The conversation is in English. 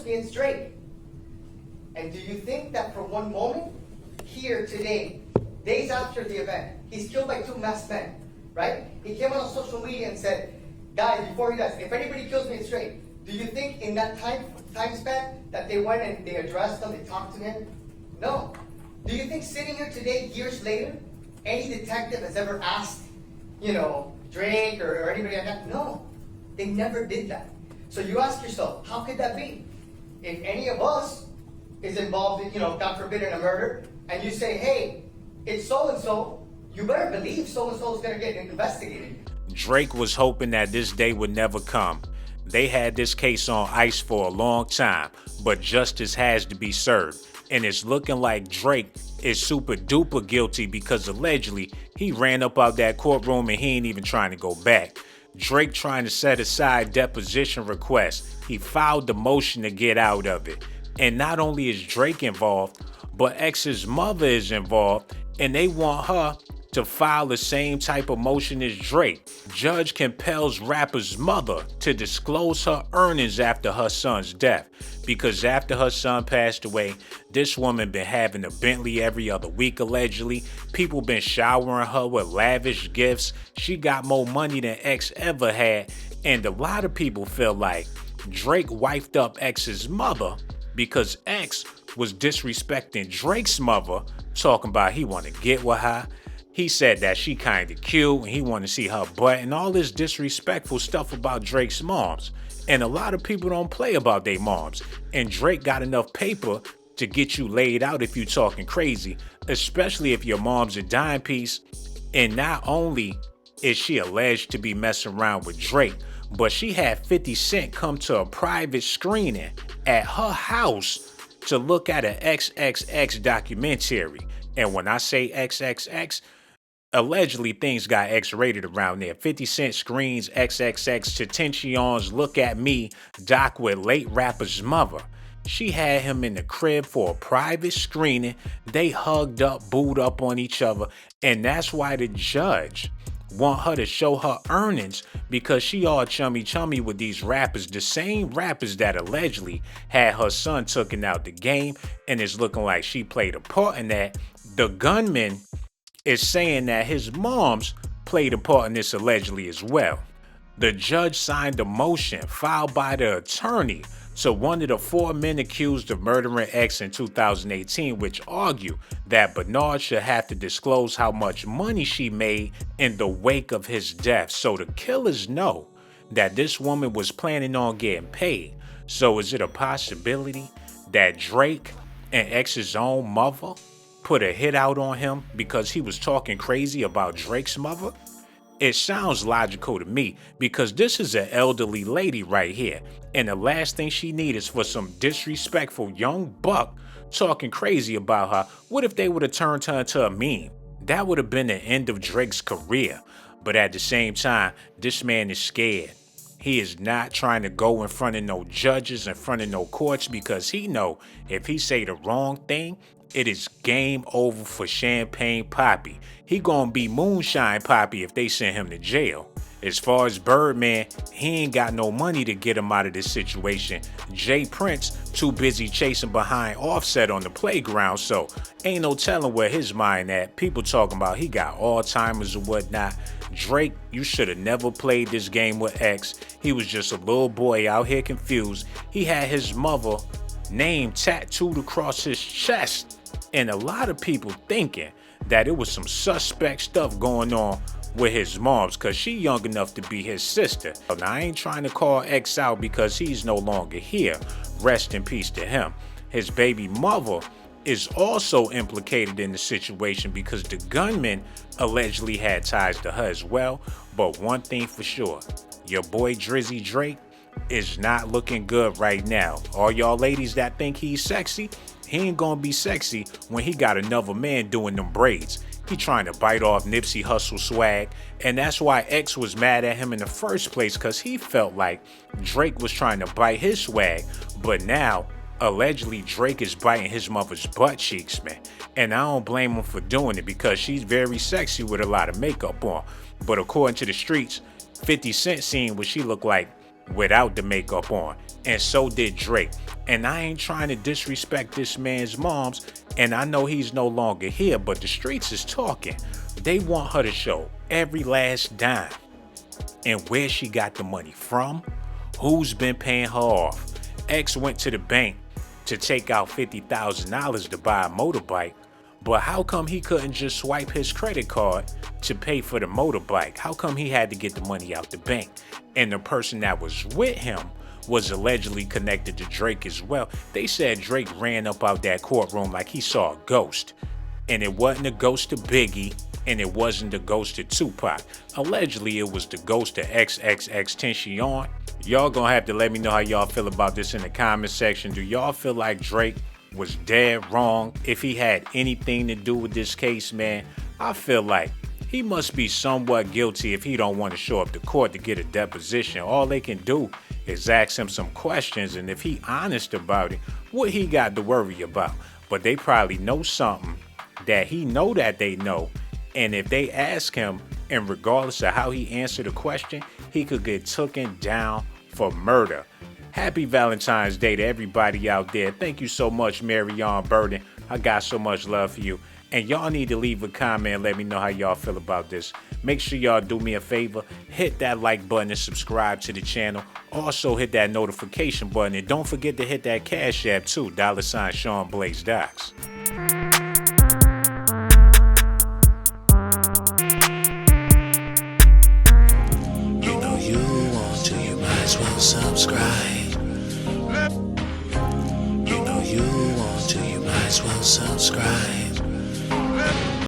kills me is Drake. And do you think that for one moment, here today, days after the event, he's killed by 2 masked men, right? He came on social media and said, guys, before he dies, if anybody kills me, it's Drake. Do you think in that time span that they went and they addressed him, they talked to him? No. Do you think sitting here today, years later, any detective has ever asked, Drake or anybody like that? No. They never did that. So you ask yourself, how could that be? If any of us is involved in, God forbid, in a murder, and you say, hey, it's so-and-so, you better believe so-and-so is going to get investigated. Drake was hoping that this day would never come. They had this case on ice for a long time, but justice has to be served. And it's looking like Drake is super duper guilty because allegedly he ran up out that courtroom and he ain't even trying to go back. Drake trying to set aside deposition requests. He filed the motion to get out of it. And not only is Drake involved, but X's mother is involved, and they want her to file the same type of motion as Drake. Judge compels rapper's mother to disclose her earnings after her son's death, because after her son passed away, this woman been having a Bentley every other week allegedly. People been showering her with lavish gifts. She got more money than X ever had, and a lot of people feel like Drake wifed up X's mother because X was disrespecting Drake's mother, talking about he want to get with her. He said that she kinda cute and he wanted to see her butt and all this disrespectful stuff about Drake's moms. And a lot of people don't play about their moms. And Drake got enough paper to get you laid out if you talking crazy, especially if your mom's a dime piece. And not only is she alleged to be messing around with Drake, but she had 50 Cent come to a private screening at her house to look at an XXX documentary. And when I say XXX, allegedly things got X-rated around there. 50 Cent screens XXXtentacion's Look at Me doc with late rapper's mother. She had him in the crib for a private screening. They hugged up, booed up on each other, and that's why the judge want her to show her earnings, because she all chummy with these rappers, the same rappers that allegedly had her son taken out the game, and it's looking like she played a part in that. The gunman is saying that his mom's played a part in this allegedly as well. The judge signed a motion filed by the attorney to one of the 4 men accused of murdering X in 2018, which argue that Bernard should have to disclose how much money she made in the wake of his death, so the killers know that this woman was planning on getting paid. So is it a possibility that Drake and X's own mother put a hit out on him because he was talking crazy about Drake's mother? It sounds logical to me, because this is an elderly lady right here, and the last thing she needs is for some disrespectful young buck talking crazy about her. What if they would have turned her into a meme? That would have been the end of Drake's career. But at the same time, this man is scared. He is not trying to go in front of no judges, in front of no courts, because he know if he say the wrong thing, it is game over for Champagne Poppy. He gonna be Moonshine Poppy if they send him to jail. As far as Birdman, he ain't got no money to get him out of this situation. Jay Prince too busy chasing behind Offset on the playground, so ain't no telling where his mind at. People talking about he got Alzheimer's or whatnot. Drake, you should have never played this game with X. He was just a little boy out here confused. He had his mother name tattooed across his chest. And a lot of people thinking that it was some suspect stuff going on with his moms, because she young enough to be his sister. Now, I ain't trying to call X out because he's no longer here. Rest in peace to him. His baby mother is also implicated in the situation because the gunman allegedly had ties to her as well. But one thing for sure, your boy Drizzy Drake is not looking good right now. All y'all ladies that think he's sexy, he ain't gonna be sexy when he got another man doing them braids. He trying to bite off Nipsey Hussle swag, and that's why X was mad at him in the first place, because he felt like Drake was trying to bite his swag. But now, allegedly, Drake is biting his mother's butt cheeks, man. And I don't blame him for doing it, because she's very sexy with a lot of makeup on. But according to the streets, 50 Cent seen what she looked like without the makeup on, and so did Drake. And I ain't trying to disrespect this man's moms, and I know he's no longer here, but the streets is talking. They want her to show every last dime and where she got the money from, who's been paying her off. X went to the bank to take out $50,000 to buy a motorbike, but how come he couldn't just swipe his credit card to pay for the motorbike? How come he had to get the money out the bank? And the person that was with him was allegedly connected to Drake as well. They said Drake ran up out that courtroom like he saw a ghost. And it wasn't a ghost of Biggie, and it wasn't the ghost of Tupac. Allegedly, it was the ghost of XXXtentacion. Y'all gonna have to let me know how y'all feel about this in the comment section. Do y'all feel like Drake was dead wrong? If he had anything to do with this case, man, I feel like he must be somewhat guilty if he don't want to show up to court to get a deposition. All they can do is ask him some questions, and if he honest about it, what he got to worry about? But they probably know something that he know that they know, and if they ask him, and regardless of how he answered the question, he could get taken down for murder. Happy Valentine's Day to everybody out there. Thank you so much, Marion Burden. I got so much love for you. And y'all need to leave a comment and let me know how y'all feel about this. Make sure y'all do me a favor. Hit that like button and subscribe to the channel. Also hit that notification button. And don't forget to hit that Cash App too. $ ShawnBlazeDocs. You know you want to, you might as well subscribe.